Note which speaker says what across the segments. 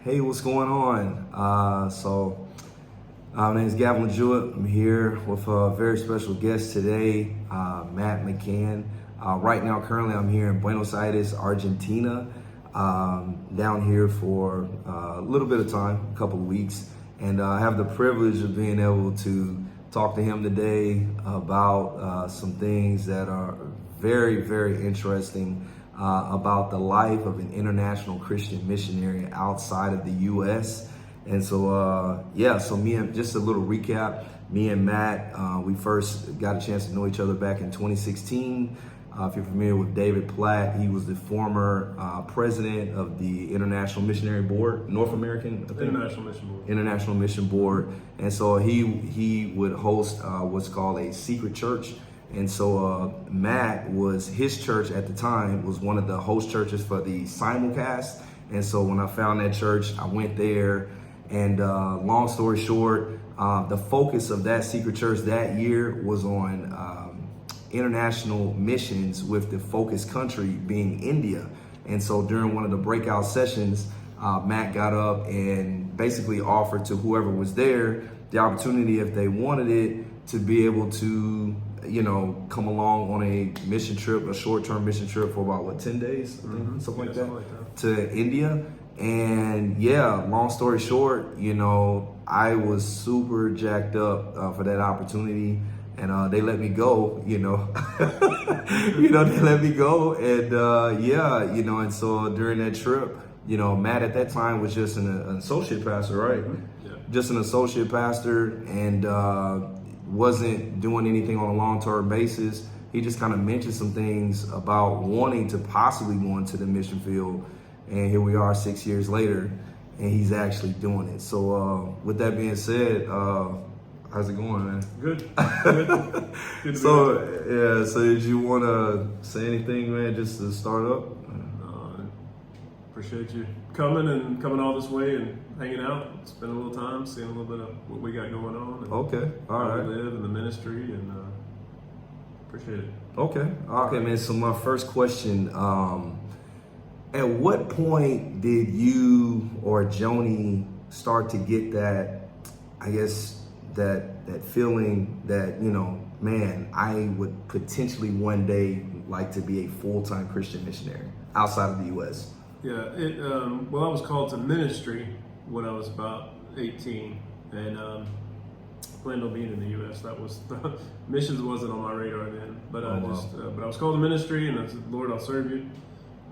Speaker 1: Hey, what's going on? My name is Gavin Jewett. I'm here with a very special guest today, Matt McCann. Right now, currently, I'm here in Buenos Aires, Argentina, down here for a little bit of time, a couple of weeks. And I have the privilege of being able to talk to him today about some things that are very, very interesting about the life of an international Christian missionary outside of the U.S. And so, just a little recap. Me and Matt, we first got a chance to know each other back in 2016. If you're familiar with David Platt, he was the former president of the International Missionary Board, North American, I think? International Mission Board. And so he would host what's called a secret church. And so Matt his church at the time was one of the host churches for the simulcast. And so when I found that church, I went there. And long story short, the focus of that secret church that year was on international missions, with the focus country being India. And so during one of the breakout sessions, Matt got up and basically offered to whoever was there the opportunity, if they wanted it, to be able to, come along on a mission trip, a short-term mission trip for about 10 days, I think, something like that, to India. And long story short, I was super jacked up for that opportunity, and they let me go, they let me go. And, and so during that trip, Matt at that time was just an associate pastor, right? Mm-hmm. Yeah. Just an associate pastor, and wasn't doing anything on a long-term basis. He just kind of mentioned some things about wanting to possibly go into the mission field. And here we are 6 years later, and he's actually doing it. So with that being said, how's it going, man?
Speaker 2: Good. Good to
Speaker 1: so did you want to say anything, man, just to start up?
Speaker 2: Appreciate you coming all this way and hanging out, spending a little time, seeing a little bit of what we got going on. And
Speaker 1: okay, all right.
Speaker 2: How we live in the ministry, and appreciate it.
Speaker 1: Okay, man. So my first question, at what point did you or Joni start to get that, I guess, that feeling that, man, I would potentially one day like to be a full-time Christian missionary outside of the U.S.?
Speaker 2: Yeah, I was called to ministry when I was about 18, and planned on being in the U.S. That was missions wasn't on my radar then, but but I was called to ministry, and I said, Lord, I'll serve you.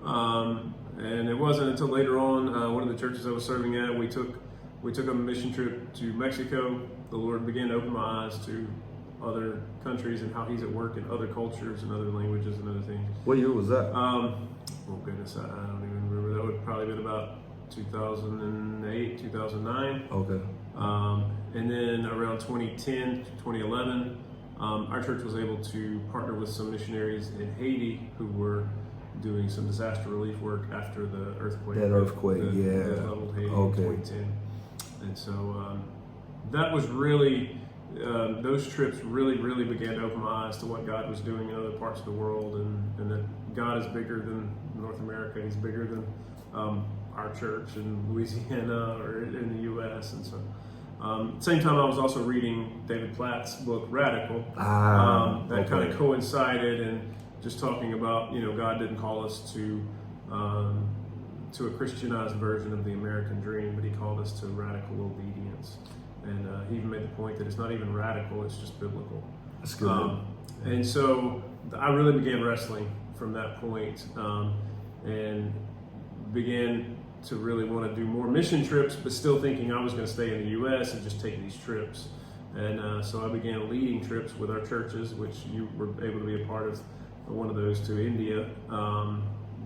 Speaker 2: And it wasn't until later on, one of the churches I was serving at, we took a mission trip to Mexico. The Lord began to open my eyes to other countries and how He's at work in other cultures and other languages and other things.
Speaker 1: What year was that?
Speaker 2: Oh goodness, I don't even remember. That would probably been about 2008, 2009.
Speaker 1: Okay.
Speaker 2: And then around 2010 to 2011, our church was able to partner with some missionaries in Haiti who were doing some disaster relief work after the earthquake.
Speaker 1: That earthquake,
Speaker 2: that leveled Haiti in 2010. And so that was really, those trips really, really began to open my eyes to what God was doing in other parts of the world, and that God is bigger than North America. He's bigger than our church in Louisiana or in the U.S. And so same time, I was also reading David Platt's book, Radical. That kind of coincided, and just talking about, God didn't call us to a Christianized version of the American dream, but He called us to radical obedience. And he even made the point that it's not even radical, it's just biblical.
Speaker 1: That's good.
Speaker 2: And so I really began wrestling from that point, and began to really want to do more mission trips, but still thinking I was going to stay in the U.S. and just take these trips. And so I began leading trips with our churches, which you were able to be a part of one of those, to India.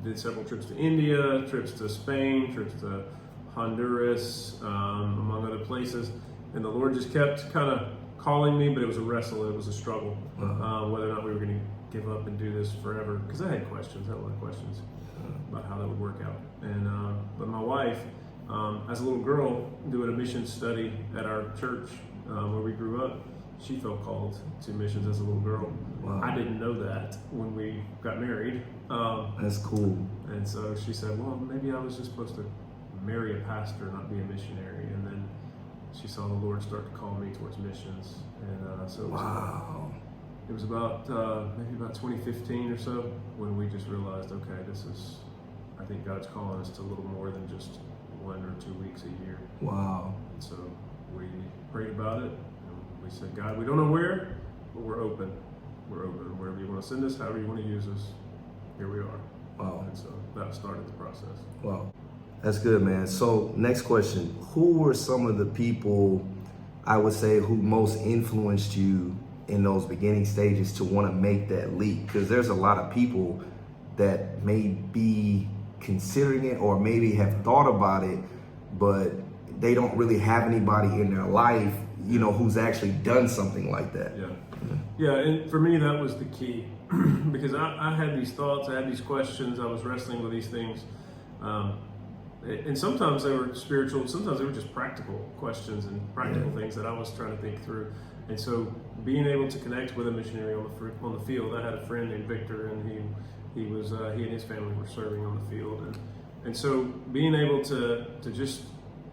Speaker 2: Did several trips to India, trips to Spain, trips to Honduras, among other places. And the Lord just kept kind of calling me, but it was a wrestle, it was a struggle, whether or not we were going to give up and do this forever. Because I had questions, I had a lot of questions about how that would work out. And but my wife, as a little girl, doing a mission study at our church where we grew up, she felt called to missions as a little girl.
Speaker 1: Wow.
Speaker 2: I didn't know that when we got married.
Speaker 1: That's cool.
Speaker 2: And so she said, well, maybe I was just supposed to marry a pastor, not be a missionary. And then she saw the Lord start to call me towards missions. And so it was about maybe about 2015 or so when we just realized, okay, I think God's calling us to a little more than just 1 or 2 weeks a year.
Speaker 1: Wow.
Speaker 2: And so we prayed about it, and we said, God, we don't know where, but we're open. We're open. Wherever you want to send us, however you want to use us, here we are.
Speaker 1: Wow.
Speaker 2: And so that started the process.
Speaker 1: Wow. That's good, man. So next question. Who were some of the people, I would say, who most influenced you in those beginning stages to want to make that leap? Because there's a lot of people that may be considering it or maybe have thought about it, but they don't really have anybody in their life, who's actually done something like that.
Speaker 2: Yeah, and for me, that was the key. Because I had these thoughts, I had these questions, I was wrestling with these things. And sometimes they were spiritual, sometimes they were just practical questions and practical things that I was trying to think through. And so being able to connect with a missionary on the field, I had a friend named Victor, and he and his family were serving on the field. And so being able to just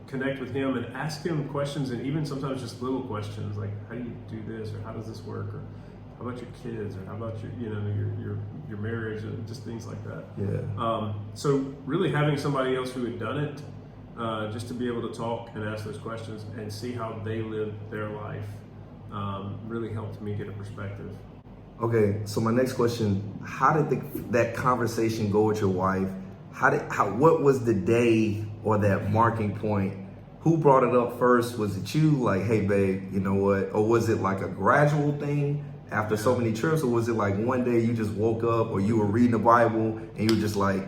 Speaker 2: connect with him and ask him questions, and even sometimes just little questions like, how do you do this, or how does this work, or how about your kids, or how about your marriage, and just things like that. So really having somebody else who had done it, just to be able to talk and ask those questions and see how they lived their life, really helped me get a perspective.
Speaker 1: Okay, so my next question: how did that conversation go with your wife? What was the day or that marking point? Who brought it up first? Was it you? Like, hey, babe, you know what? Or was it like a gradual thing after so many trips? Or was it like one day you just woke up, or you were reading the Bible and you were just like,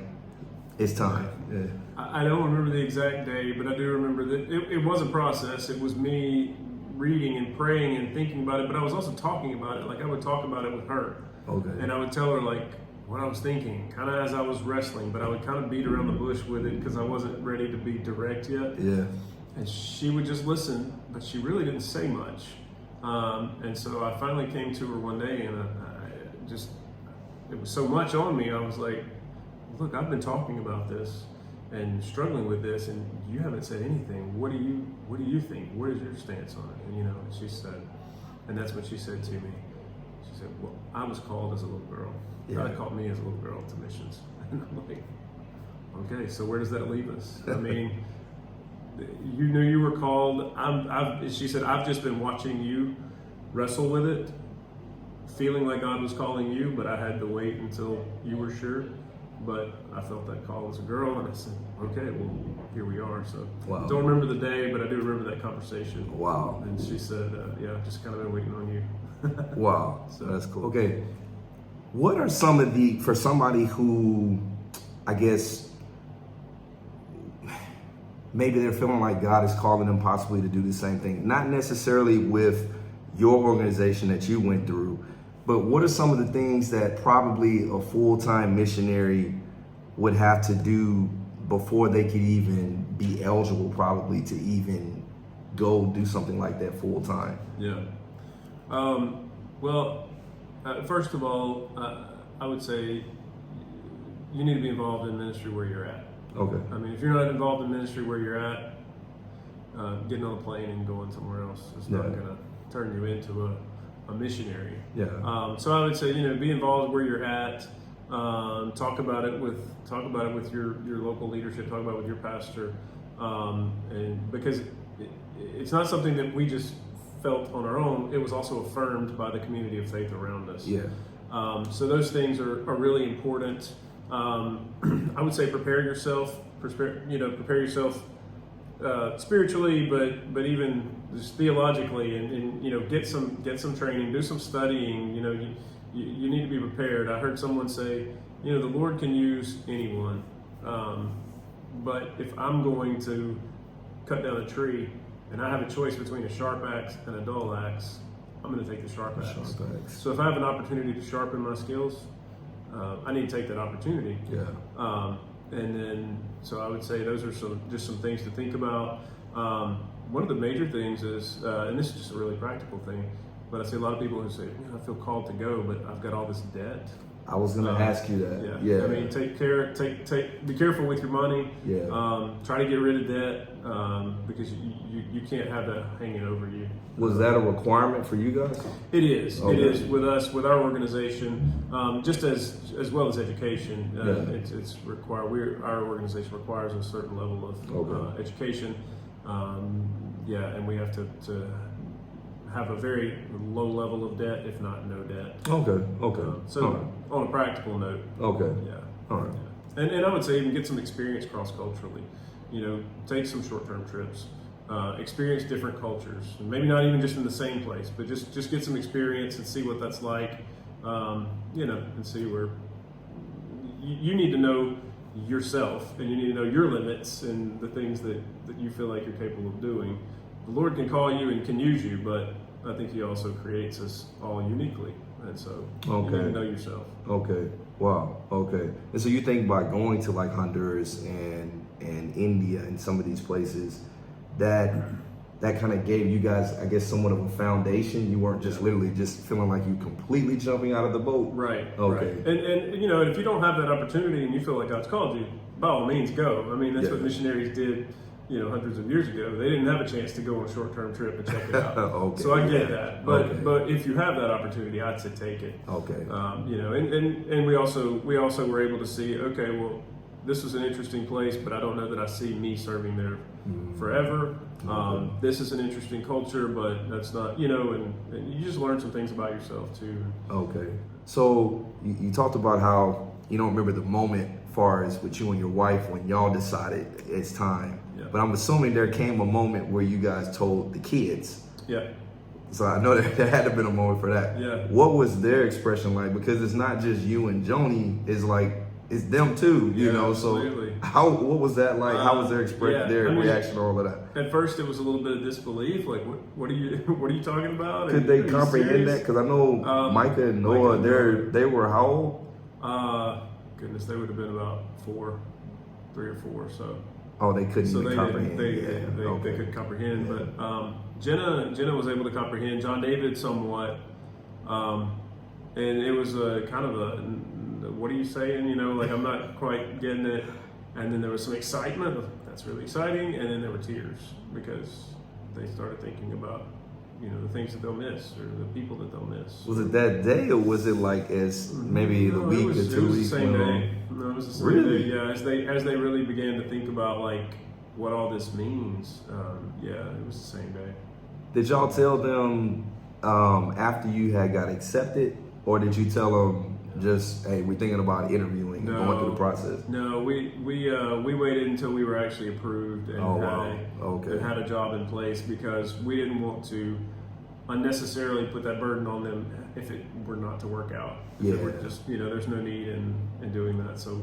Speaker 1: it's time? Yeah.
Speaker 2: I don't remember the exact day, but I do remember that it was a process. It was me reading and praying and thinking about it, but I was also talking about it. Like, I would talk about it with her.
Speaker 1: Okay.
Speaker 2: And I would tell her, like, what I was thinking, kind of as I was wrestling, but I would kind of beat around the bush with it because I wasn't ready to be direct yet.
Speaker 1: Yeah.
Speaker 2: And she would just listen, but she really didn't say much. And so I finally came to her one day, and it was so much on me. I was like, look, I've been talking about this and struggling with this, and you haven't said anything. What do you think? What is your stance on it? And and she said, and that's what she said to me. She said, well, I was called as a little girl. God called me as a little girl to missions. And I'm like, okay, so where does that leave us? I mean, you knew you were called. She said, I've just been watching you wrestle with it, feeling like God was calling you, but I had to wait until you were sure. But I felt that call as a girl, and I said, okay, well, here we are. So
Speaker 1: Wow.
Speaker 2: Don't remember the day, but I do remember that conversation.
Speaker 1: Wow.
Speaker 2: And she said, yeah, just kind of been waiting on you.
Speaker 1: Wow.
Speaker 2: So
Speaker 1: that's cool. Okay. What are some of for somebody who, I guess, maybe they're feeling like God is calling them possibly to do the same thing, not necessarily with your organization that you went through, but what are some of the things that probably a full-time missionary would have to do before they could even be eligible probably to even go do something like that full-time?
Speaker 2: Yeah. First of all, I would say you need to be involved in ministry where you're at.
Speaker 1: Okay.
Speaker 2: I mean, if you're not involved in ministry where you're at, getting on a plane and going somewhere else is not going to turn you into a missionary.
Speaker 1: Yeah.
Speaker 2: So I would say, be involved where you're at. Talk about it with your local leadership. Talk about it with your pastor, and because it's not something that we just felt on our own. It was also affirmed by the community of faith around us.
Speaker 1: Yeah.
Speaker 2: So those things are really important. I would say prepare yourself spiritually, but even just theologically, and get some training, do some studying. You need to be prepared. I heard someone say, the Lord can use anyone, but if I'm going to cut down a tree and I have a choice between a sharp axe and a dull axe, I'm going to take the sharp axe. So if I have an opportunity to sharpen my skills, I need to take that opportunity.
Speaker 1: Yeah.
Speaker 2: And then, so I would say those are some things to think about. One of the major things is, and this is just a really practical thing, but I see a lot of people who say, I feel called to go, but I've got all this debt.
Speaker 1: I was gonna ask you that. Yeah.
Speaker 2: I mean, be careful with your money.
Speaker 1: Yeah.
Speaker 2: Try to get rid of debt because you can't have that hanging over you.
Speaker 1: Was that a requirement for you guys?
Speaker 2: It is.
Speaker 1: Okay.
Speaker 2: It is with us, with our organization, just as well as education. It's required. Our organization requires a certain level of education. And we have to have a very low level of debt, if not no debt.
Speaker 1: Okay.
Speaker 2: On a practical note.
Speaker 1: Okay.
Speaker 2: Yeah.
Speaker 1: All right.
Speaker 2: Yeah. And I would say even get some experience cross-culturally. Take some short-term trips. Experience different cultures. And maybe not even just in the same place, but just get some experience and see what that's like. And see where you need to know yourself, and you need to know your limits and the things that you feel like you're capable of doing. The Lord can call you and can use you, but I think He also creates us all uniquely, and so you need to know yourself.
Speaker 1: Okay. Wow. Okay. And so you think by going to like Honduras and India and some of these places, that kind of gave you guys, I guess, somewhat of a foundation. You weren't just literally just feeling like you completely jumping out of the boat.
Speaker 2: Right.
Speaker 1: Okay.
Speaker 2: Right. And if you don't have that opportunity and you feel like God's called you, by all means go. I mean, that's what missionaries did. Hundreds of years ago, they didn't have a chance to go on a short-term trip and check it out. So I get that, but if you have that opportunity, I'd say take it.
Speaker 1: Okay.
Speaker 2: And we also were able to see, okay, well, this was an interesting place, but I don't know that I see me serving there forever. This is an interesting culture, but that's not, and you just learn some things about yourself too.
Speaker 1: Okay. So you talked about how you don't remember the moment far as with you and your wife when y'all decided it's time. Yeah. But I'm assuming there came a moment where you guys told the kids.
Speaker 2: Yeah.
Speaker 1: So I know that there had to have been a moment for that.
Speaker 2: Yeah.
Speaker 1: What was their expression like? Because it's not just you and Joni, it's them too, you know.
Speaker 2: Absolutely.
Speaker 1: So what was that like? How was their reaction to all of that?
Speaker 2: At first it was a little bit of disbelief, like what are you talking about?
Speaker 1: Could they comprehend that? Because I know Micah and Noah, they were how old?
Speaker 2: Goodness, they would have been about 3 or 4. So.
Speaker 1: Oh, they couldn't even comprehend.
Speaker 2: They could comprehend, but Jenna was able to comprehend. John David somewhat, and it was a kind of a what are you saying? Like I'm not quite getting it. And then there was some excitement. That's really exciting. And then there were tears because they started thinking about the things that they'll miss or the people that they'll miss.
Speaker 1: Was it that day, or was it like as maybe the week or 2 weeks?
Speaker 2: It was the same day. No, it was the same day. Yeah, as they really began to think about like what all this means. It was the same day.
Speaker 1: Did y'all tell them after you had got accepted, or did you tell them just, hey, we're thinking about interviewing and going through the process?
Speaker 2: No, we waited until we were actually approved and had a job in place because we didn't want to unnecessarily put that burden on them if it were not to work out. If it were just, there's no need in doing that, so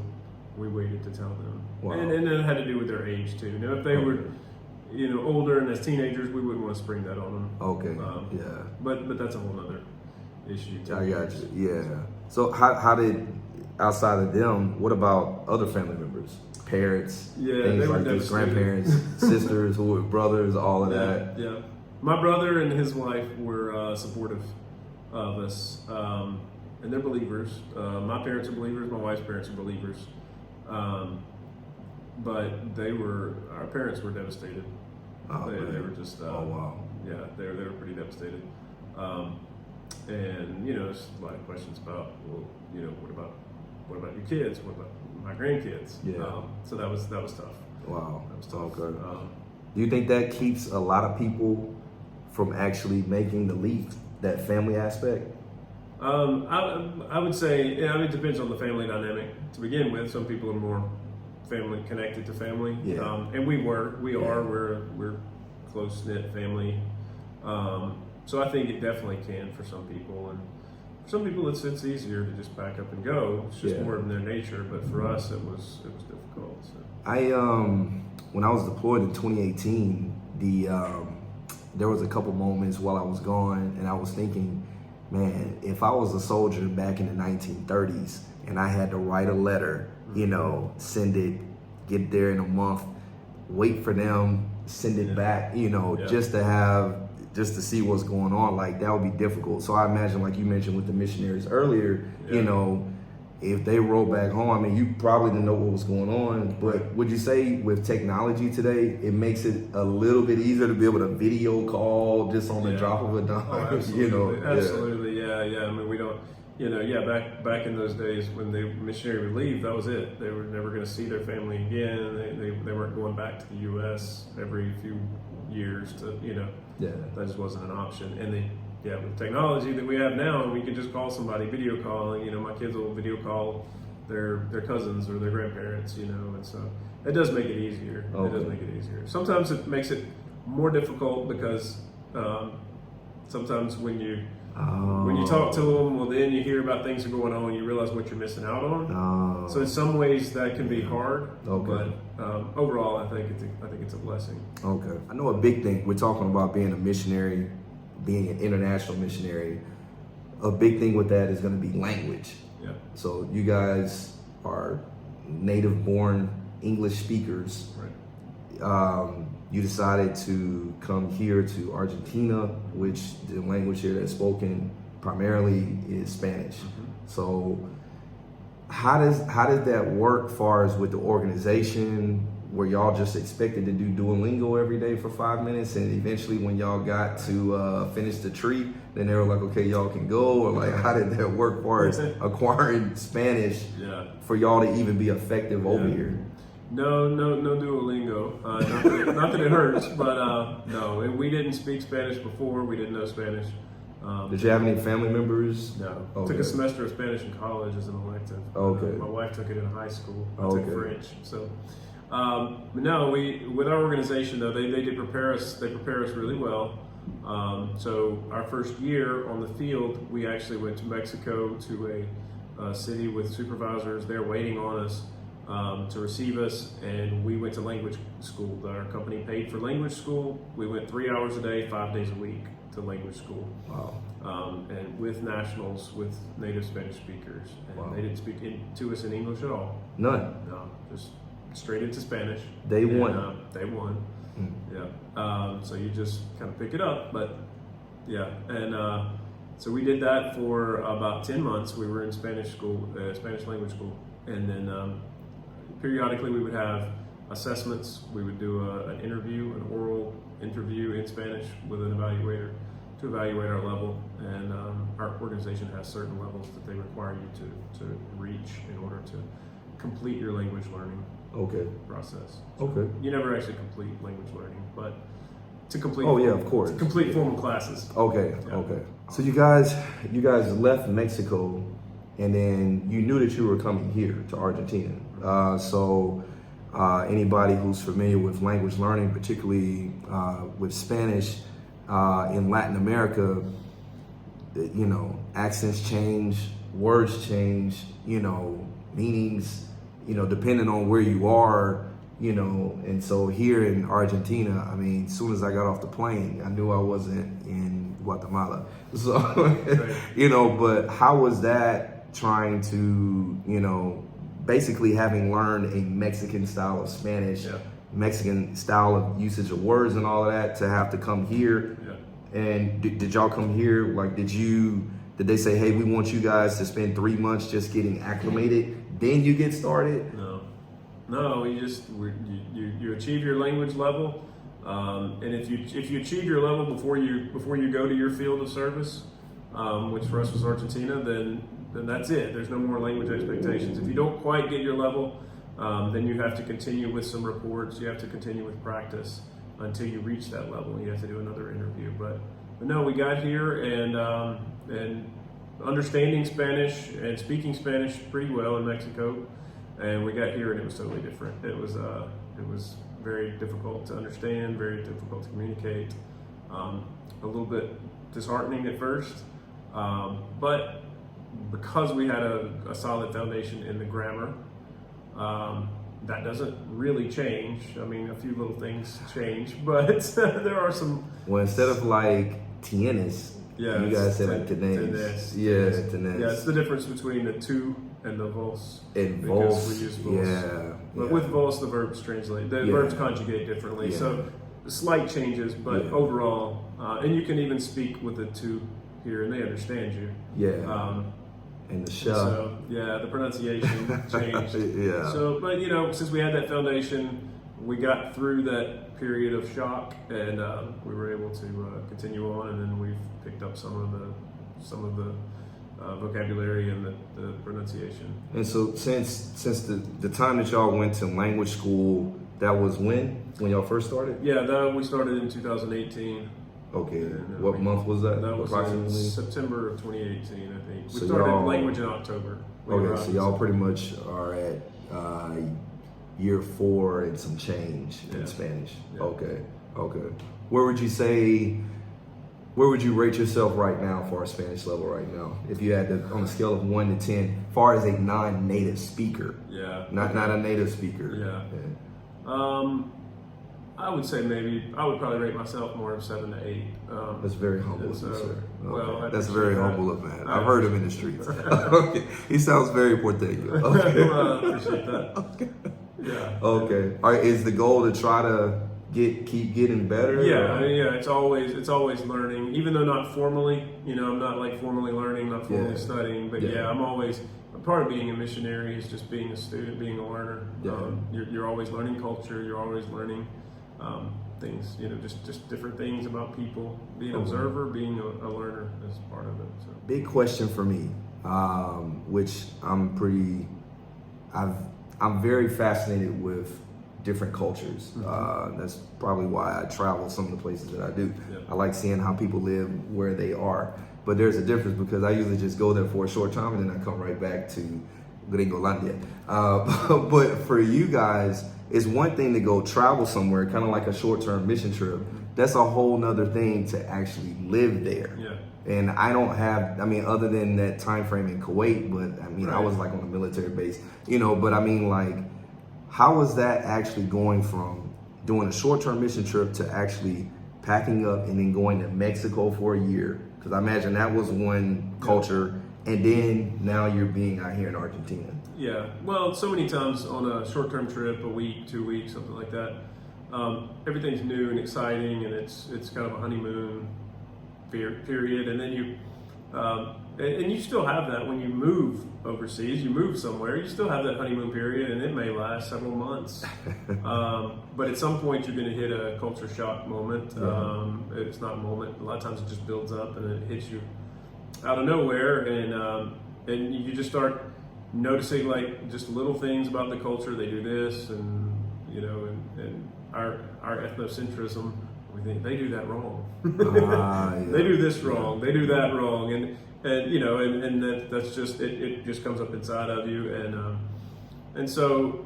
Speaker 2: we waited to tell them. Wow. And it had to do with their age too. Now, if they were older and as teenagers, we wouldn't want to spring that on them.
Speaker 1: Okay.
Speaker 2: But that's a whole other issue too.
Speaker 1: I got you. Yeah. So how did, outside of them, what about other family members? Parents, things like this, grandparents, sisters, who were brothers, all of that.
Speaker 2: Yeah. My brother and his wife were supportive of us, and they're believers. My parents are believers. My wife's parents are believers. But our parents were devastated. They were just,
Speaker 1: oh wow.
Speaker 2: Yeah, they were pretty devastated. And there's a lot of questions about, well, what about your kids? What about my grandkids?
Speaker 1: Yeah.
Speaker 2: So that was tough.
Speaker 1: Wow.
Speaker 2: That was tough.
Speaker 1: Okay. Do you think that keeps a lot of people from actually making the leap, that family aspect?
Speaker 2: I would say, it depends on the family dynamic to begin with. Some people are more family connected to family.
Speaker 1: Yeah.
Speaker 2: And we're close knit family. So I think it definitely can for some people, and for some people it's easier to just back up and go. It's just more in their nature. But for us, it was difficult. So.
Speaker 1: When I was deployed in 2018, there was a couple moments while I was gone, and I was thinking, man, if I was a soldier back in the 1930s and I had to write a letter, send it, get there in a month, wait for them, send it back, just to see what's going on, like that would be difficult. So I imagine, like you mentioned with the missionaries earlier, if they roll back home, I mean, you probably didn't know what was going on, but would you say with technology today, it makes it a little bit easier to be able to video call just on the drop of a dime?
Speaker 2: Oh, absolutely. Absolutely. Yeah. I mean, we don't, back in those days when the missionary would leave, that was it. They were never going to see their family again. They weren't going back to the U.S. every few years that just wasn't an option. And with technology that we have now, we can just call somebody, video call. My kids will video call their cousins or their grandparents, and so it does make it easier.
Speaker 1: Okay.
Speaker 2: It does make it easier. Sometimes it makes it more difficult because sometimes when you talk to them, well, then you hear about things that are going on, and you realize what you're missing out on. So in some ways that can be hard.
Speaker 1: Okay.
Speaker 2: But overall, I think it's a blessing.
Speaker 1: Okay. I know a big thing. We're talking about being a missionary, being an international missionary. A big thing with that is going to be language.
Speaker 2: Yeah.
Speaker 1: So you guys are native-born English speakers.
Speaker 2: Right.
Speaker 1: You decided to come here to Argentina, which the language here that's spoken primarily is Spanish.
Speaker 2: Mm-hmm.
Speaker 1: So how does that work far as with the organization? Were y'all just expected to do Duolingo every day for 5 minutes, and eventually when y'all got to finish the tree, then they were like, okay, y'all can go? Or like, how did that work far as acquiring Spanish for y'all to even be effective over here?
Speaker 2: No Duolingo. Not that it hurts, but no. And we didn't speak Spanish before. We didn't know Spanish.
Speaker 1: Did you have any family members?
Speaker 2: No.
Speaker 1: Okay.
Speaker 2: Took a semester of Spanish in college as an elective.
Speaker 1: Okay.
Speaker 2: My wife took it in high school. I
Speaker 1: Okay.
Speaker 2: took French. So, but no, with our organization though, they did prepare us. They prepare us really well. So our first year on the field, we actually went to Mexico to a city with supervisors there waiting on us. To receive us, and we went to language school. Our company paid for language school. We went 3 hours a day, 5 days a week to language school.
Speaker 1: Wow.
Speaker 2: And with nationals, with native Spanish speakers. And
Speaker 1: Wow.
Speaker 2: they didn't speak to us in English at all.
Speaker 1: None.
Speaker 2: No, just straight into Spanish.
Speaker 1: They won.
Speaker 2: They won.
Speaker 1: Mm.
Speaker 2: Yeah. So you just kind of pick it up, but yeah. And so we did that for about 10 months. We were in Spanish school, Spanish language school, and then periodically we would have assessments. We would do an interview, an oral interview in Spanish with an evaluator to evaluate our level. And our organization has certain levels that they require you to reach in order to complete your language learning process. So
Speaker 1: Okay.
Speaker 2: you never actually complete language learning, but to complete
Speaker 1: of course.
Speaker 2: to complete formal classes.
Speaker 1: Okay.
Speaker 2: Yeah.
Speaker 1: Okay. So you guys left Mexico, and then you knew that you were coming here to Argentina. Anybody who's familiar with language learning, particularly with Spanish in Latin America, accents change, words change, meanings, depending on where you are, and so here in Argentina, I mean, as soon as I got off the plane, I knew I wasn't in Guatemala. So,
Speaker 2: Right.
Speaker 1: But how was that trying to, basically having learned a Mexican style of Spanish, Mexican style of usage of words and all of that, to have to come here?
Speaker 2: Yeah.
Speaker 1: And did y'all come here? Like, did they say, hey, we want you guys to spend 3 months just getting acclimated, then you get started?
Speaker 2: No, you achieve your language level, and if you achieve your level before you go to your field of service, which for us was Argentina, then that's it. There's no more language expectations. If you don't quite get your level, then you have to continue with some reports. You have to continue with practice until you reach that level. You have to do another interview. But no, we got here and understanding Spanish and speaking Spanish pretty well in Mexico. And we got here and it was totally different. It was very difficult to understand, very difficult to communicate, a little bit disheartening at first, but because we had a solid foundation in the grammar, that doesn't really change. I mean, a few little things change, but there are some.
Speaker 1: Well, instead of like tienes, you guys said like tenes. Yeah, tenes.
Speaker 2: Yeah, it's the difference between the tu and the vos.
Speaker 1: And
Speaker 2: because
Speaker 1: vos,
Speaker 2: we use vos. But with vos, the verbs translate. The verbs conjugate differently.
Speaker 1: Yeah.
Speaker 2: So slight changes, but overall, and you can even speak with the tu here, and they understand you.
Speaker 1: Yeah. And the
Speaker 2: And
Speaker 1: show.
Speaker 2: so, yeah, the pronunciation changed.
Speaker 1: Yeah.
Speaker 2: So, but since we had that foundation, we got through that period of shock, and we were able to continue on, and then we've picked up some of the vocabulary and the pronunciation.
Speaker 1: And so since the time that y'all went to language school, that was when y'all first started?
Speaker 2: Yeah, we started in 2018.
Speaker 1: Okay.
Speaker 2: And,
Speaker 1: What month was that?
Speaker 2: That was
Speaker 1: approximately?
Speaker 2: in September of 2018, I think. We
Speaker 1: So
Speaker 2: started
Speaker 1: y'all-
Speaker 2: language in October. We were
Speaker 1: Okay,
Speaker 2: out
Speaker 1: so
Speaker 2: in
Speaker 1: y'all pretty much are at year 4 and some change
Speaker 2: Yeah.
Speaker 1: in Spanish.
Speaker 2: Yeah.
Speaker 1: Okay. Where would you rate yourself right now for our Spanish level right now? If you had to, on a scale of 1 to 10, far as a non-native speaker,
Speaker 2: Yeah.
Speaker 1: not a native speaker.
Speaker 2: Yeah. I would say I would probably rate myself more of 7 to 8.
Speaker 1: That's very humble of
Speaker 2: So,
Speaker 1: you, sir.
Speaker 2: well, I
Speaker 1: That's
Speaker 2: appreciate
Speaker 1: very
Speaker 2: that.
Speaker 1: humble of man. I've heard him in the streets. Okay. He sounds very porteño. Okay.
Speaker 2: Well, I appreciate that. Yeah.
Speaker 1: Okay. All right, is the goal to try to keep getting better?
Speaker 2: Yeah,
Speaker 1: or-
Speaker 2: it's always learning, even though not formally. I'm not like formally learning, not formally
Speaker 1: Yeah.
Speaker 2: studying, but
Speaker 1: Yeah.
Speaker 2: I'm always. Part of being a missionary is just being a student, being a learner.
Speaker 1: Yeah.
Speaker 2: You're always learning culture. You're always learning things. Just different things about people. Being an observer, being a learner is part of it. So.
Speaker 1: Big question for me, which I'm very fascinated with different cultures. That's probably why I travel some of the places that I do.
Speaker 2: Yeah.
Speaker 1: I like seeing how people live where they are. But there's a difference because I usually just go there for a short time and then I come right back to Gringolandia. But for you guys, it's one thing to go travel somewhere, kind of like a short-term mission trip. That's a whole nother thing to actually live there.
Speaker 2: Yeah.
Speaker 1: And I don't have, other than that time frame in Kuwait, but I
Speaker 2: Right.
Speaker 1: was like on a military base, but how was that actually going from doing a short-term mission trip to actually packing up and then going to Mexico for a year? Because I imagine that was one culture, and then now you're being out here in Argentina.
Speaker 2: Yeah, well, so many times on a short-term trip, a week, 2 weeks, something like that, everything's new and exciting, and it's kind of a honeymoon period, and then you still have that when you move overseas. You move somewhere, you still have that honeymoon period, and it may last several months. But at some point, you're going to hit a culture shock moment. It's not a moment. A lot of times, it just builds up and it hits you out of nowhere, and you just start noticing like just little things about the culture. They do this, and our ethnocentrism. We think they do that wrong.
Speaker 1: Yeah.
Speaker 2: They do this wrong. They do that wrong, and that's just it. Just comes up inside of you, and so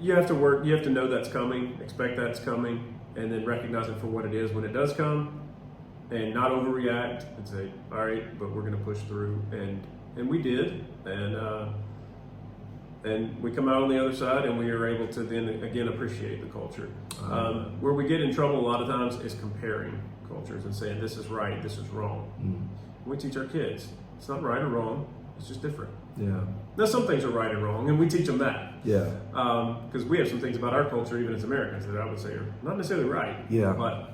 Speaker 2: you have to work. You have to know that's coming, expect that's coming, and then recognize it for what it is when it does come, and not overreact and say, all right, but we're going to push through, and we did, and we come out on the other side, and we are able to then again appreciate the culture. Where we get in trouble a lot of times is comparing cultures and saying this is right, this is wrong. We teach our kids it's not right or wrong, it's just different.
Speaker 1: Yeah.
Speaker 2: Now some things are right and wrong, and we teach them that.
Speaker 1: Yeah.
Speaker 2: Because we have some things about our culture, even as Americans, that I would say are not necessarily right.
Speaker 1: Yeah.
Speaker 2: But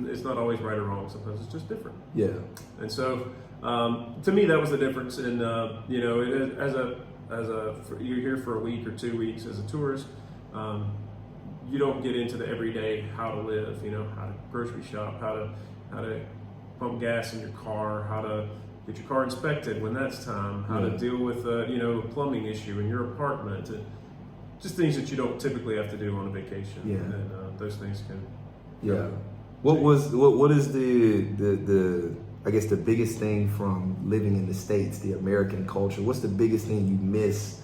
Speaker 2: it's not always right or wrong. Sometimes it's just different.
Speaker 1: Yeah.
Speaker 2: And so, to me, that was the difference. And you're here for a week or 2 weeks as a tourist. You don't get into the everyday how to live. How to grocery shop, how to pump gas in your car, how to get your car inspected when that's time, how to deal with a plumbing issue in your apartment, and just things that you don't typically have to do on a vacation.
Speaker 1: Yeah.
Speaker 2: And those things can.
Speaker 1: Yeah. What is the I guess the biggest thing from living in the States, the American culture? What's the biggest thing you miss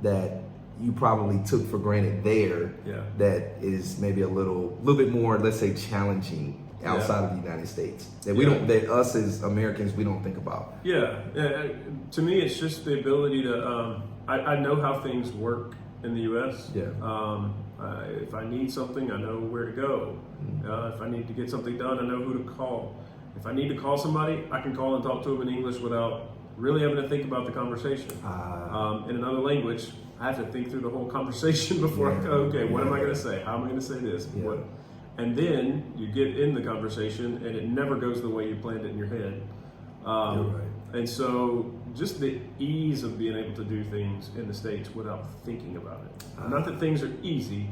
Speaker 1: that you probably took for granted there?
Speaker 2: Yeah.
Speaker 1: That is maybe a little bit more, let's say, challenging outside of the United States that that us as Americans we don't think about.
Speaker 2: Yeah. To me, it's just the ability to. I know how things work in the U.S.
Speaker 1: Yeah.
Speaker 2: If I need something, I know where to go. If I need to get something done, I know who to call. If I need to call somebody, I can call and talk to them in English without really having to think about the conversation. In another language, I have to think through the whole conversation before I go, okay, what am I going to say? How am I going to say this?
Speaker 1: Yeah.
Speaker 2: And then you get in the conversation and it never goes the way you planned it in your head.
Speaker 1: You're right.
Speaker 2: And so just the ease of being able to do things in the States without thinking about it. Not that things are easy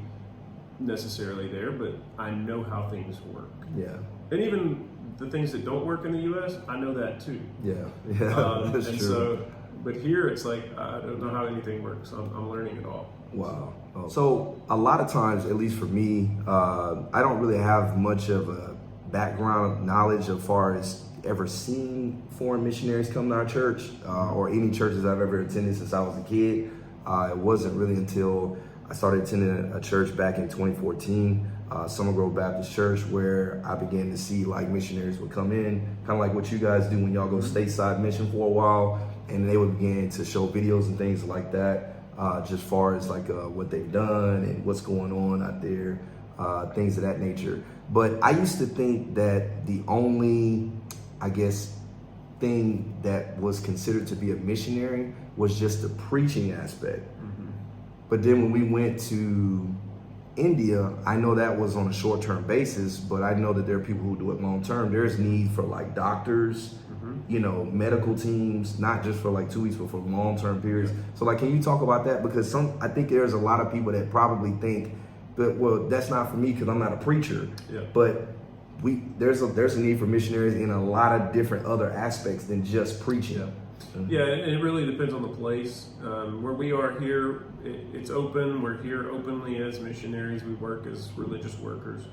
Speaker 2: necessarily there, but I know how things work.
Speaker 1: Yeah.
Speaker 2: And even the things that don't work in the U.S., I know that too.
Speaker 1: Yeah. That's
Speaker 2: and
Speaker 1: true.
Speaker 2: So, but here it's like, I don't know how anything works. I'm learning it all.
Speaker 1: Wow. So a lot of times, at least for me, I don't really have much of a background of knowledge as far as ever seen foreign missionaries come to our church or any churches I've ever attended since I was a kid. It wasn't really until I started attending a church back in 2014, Summer Grove Baptist Church, where I began to see like missionaries would come in, kind of like what you guys do when y'all go stateside mission for a while, and they would begin to show videos and things like that, just far as like what they've done and what's going on out there, things of that nature. But I used to think that the only, I guess, thing that was considered to be a missionary was just the preaching aspect. But then when we went to India, I know that was on a short-term basis, but I know that there are people who do it long-term. There's need for like doctors, you know, medical teams, not just for like 2 weeks, but for long-term periods. So like, can you talk about that? Because I think there's a lot of people that probably think that, well, that's not for me because I'm not a preacher.
Speaker 2: Yeah.
Speaker 1: But there's a need for missionaries in a lot of different other aspects than just preaching.
Speaker 2: Yeah. Yeah, and it really depends on the place. Where we are here, it's open. We're here openly as missionaries. We work as religious workers.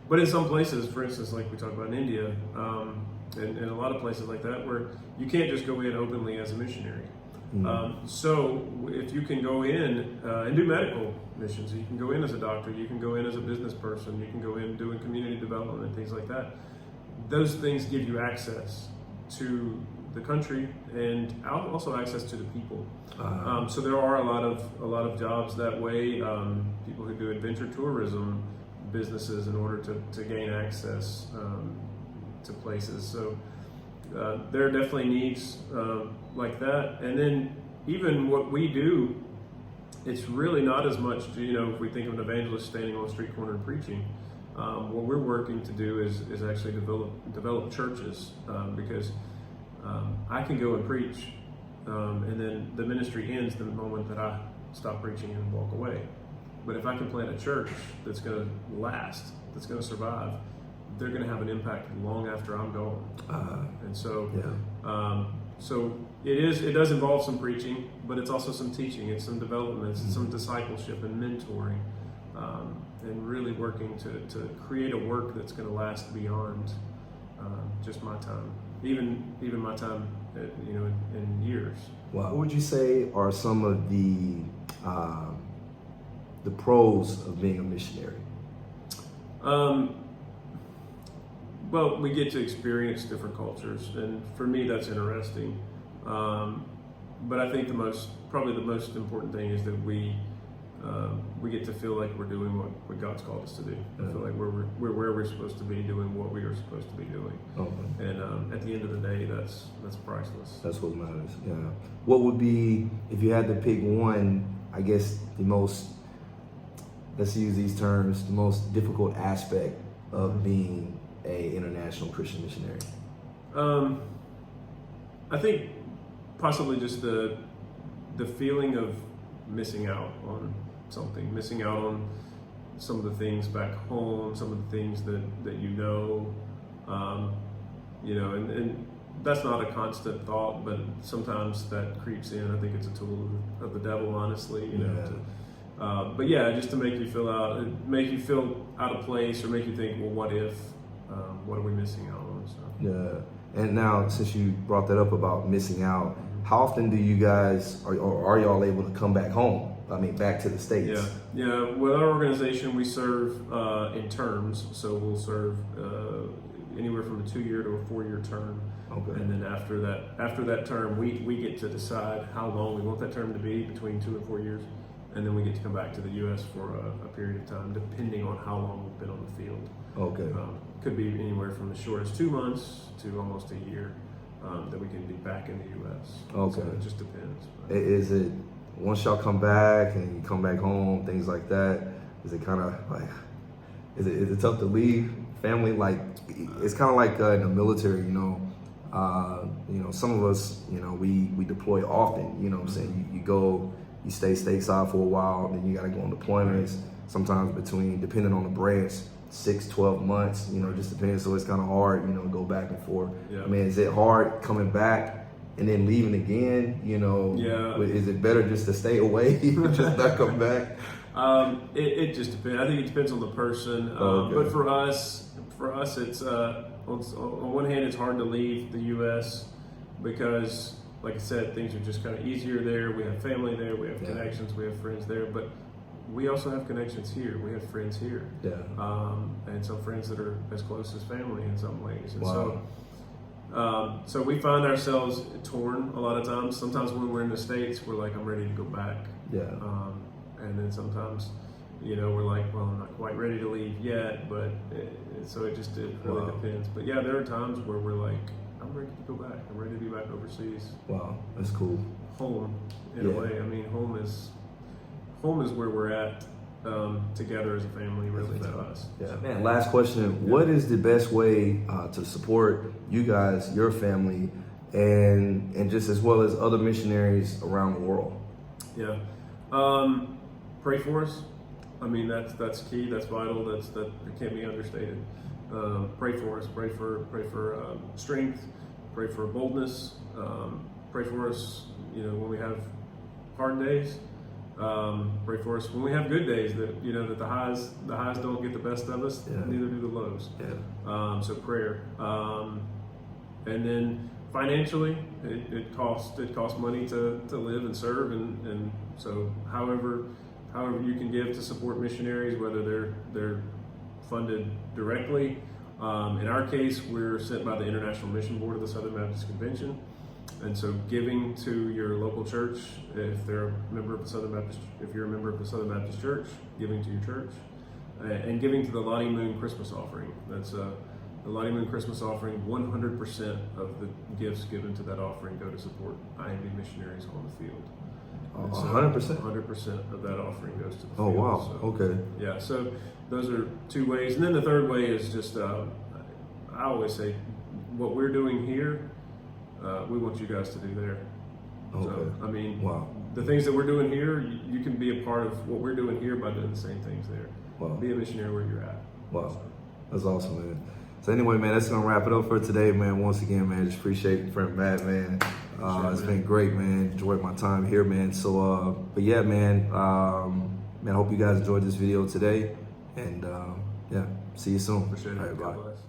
Speaker 2: But in some places, for instance, like we talked about in India, and a lot of places like that, where you can't just go in openly as a missionary. So if you can go in and do medical missions, you can go in as a doctor, you can go in as a business person, you can go in doing community development and things like that. Those things give you access to the country and also access to the people. So there are a lot of jobs that way. People who do adventure tourism businesses in order to gain access to places. So there are definitely needs like that. And then even what we do, it's really not as much, you know, if we think of an evangelist standing on a street corner and preaching, what we're working to do is actually develop churches because I can go and preach and then the ministry ends the moment that I stop preaching and walk away. But if I can plant a church that's going to last, that's going to survive, they're going to have an impact long after I'm gone. And so, so it does involve some preaching, but it's also some teaching, it's some development, it's some discipleship and mentoring, and really working to create a work that's going to last beyond just my time, even my time, you know, in years.
Speaker 1: Wow. What would you say are some of the pros of being a missionary?
Speaker 2: Well, we get to experience different cultures, and for me, that's interesting. But I think probably the most important thing is that we get to feel like we're doing what God's called us to do. I feel like we're where we're supposed to be, doing what we are supposed to be doing. And at the end of the day, that's priceless.
Speaker 1: That's what matters. Yeah. What would be, if you had to pick one, I guess the most, let's use these terms, the most difficult aspect of being a international Christian missionary?
Speaker 2: I think possibly just the feeling of missing out on something, missing out on some of the things back home, some of the things that you know, and that's not a constant thought, but sometimes that creeps in. I think it's a tool of the devil, honestly, you know. But yeah, just to make you feel out of place, or make you think, well, what if? What are we missing out on? So.
Speaker 1: Yeah. And now, since you brought that up about missing out, how often do you guys, or are y'all able to come back home? I mean, back to the States?
Speaker 2: Yeah. With our organization, we serve in terms, so we'll serve anywhere from a 2-year to a 4-year term.
Speaker 1: Okay.
Speaker 2: And then after that term, we get to decide how long we want that term to be, between 2 and 4 years. And then we get to come back to the U.S. for a period of time, depending on how long we've been on the field.
Speaker 1: Okay.
Speaker 2: Could be anywhere from as short as 2 months to almost a year that we can be back in the U.S.
Speaker 1: Okay.
Speaker 2: So it just depends.
Speaker 1: Is it, once y'all come back and you come back home, things like that, is it kind of like, is it tough to leave family? Like, it's kind of like in the military, you know, You know, some of us, you know, we deploy often, you know what I'm saying? You go, you stay stateside for a while, then you got to go on deployments, sometimes depending on the branch, 6, 12 months, you know, just depends. So it's kind of hard, you know, to go back and forth.
Speaker 2: Yeah.
Speaker 1: I mean, is it hard coming back and then leaving again? You know,
Speaker 2: Yeah.
Speaker 1: Is it better just to stay away, just not come back?
Speaker 2: It just depends. I think it depends on the person.
Speaker 1: Okay.
Speaker 2: But for us, it's on one hand, it's hard to leave the U.S. because, like I said, things are just kind of easier there. We have family there, we have connections, we have friends there, but we also have connections here. We have friends here, and some friends that are as close as family in some ways. And so we find ourselves torn a lot of times. Sometimes when we're in the States, we're like, I'm ready to go back. And then sometimes, you know, we're like, well, I'm not quite ready to leave yet, but it really depends. But yeah, there are times where we're like, I'm ready to go back. I'm ready to be back overseas.
Speaker 1: Wow, that's cool.
Speaker 2: Home, in a way. I mean, home is where we're at together as a family, really, for us.
Speaker 1: Yeah, man. Last question: what is the best way to support you guys, your family, and just as well as other missionaries around the world?
Speaker 2: Yeah, pray for us. I mean, that's key. That's vital. That can't be understated. Pray for us. Pray for strength. Pray for boldness. Pray for us. You know, when we have hard days. Pray for us when we have good days. That that the highs don't get the best of us. Neither do the lows. So prayer. And then financially, it costs money to live and serve, and so however you can give to support missionaries, whether they're funded directly. In our case, we're sent by the International Mission Board of the Southern Baptist Convention, and so giving to your local church, if they're a member of the Southern Baptist, if you're a member of the Southern Baptist Church, giving to your church, and giving to the Lottie Moon Christmas offering. That's the Lottie Moon Christmas offering. 100% of the gifts given to that offering go to support IMB missionaries on the field.
Speaker 1: 100%.
Speaker 2: 100% of that offering goes to the field.
Speaker 1: Oh wow.
Speaker 2: So,
Speaker 1: okay.
Speaker 2: Yeah. So those are two ways, and then the third way is just I always say, what we're doing here, we want you guys to do there.
Speaker 1: Okay.
Speaker 2: So, I mean,
Speaker 1: wow.
Speaker 2: The things that we're doing here, you can be a part of what we're doing here by doing the same things there.
Speaker 1: Wow.
Speaker 2: Be a missionary where you're at.
Speaker 1: Wow. That's awesome, man. So anyway, man, that's gonna wrap it up for today, man. Once again, man, just appreciate friend Matt, man. It's been great, man. Enjoyed my time here, man. So, but yeah, man, I hope you guys enjoyed this video today, and yeah, see you soon.
Speaker 2: Appreciate it.
Speaker 1: All right, bye.
Speaker 2: God bless.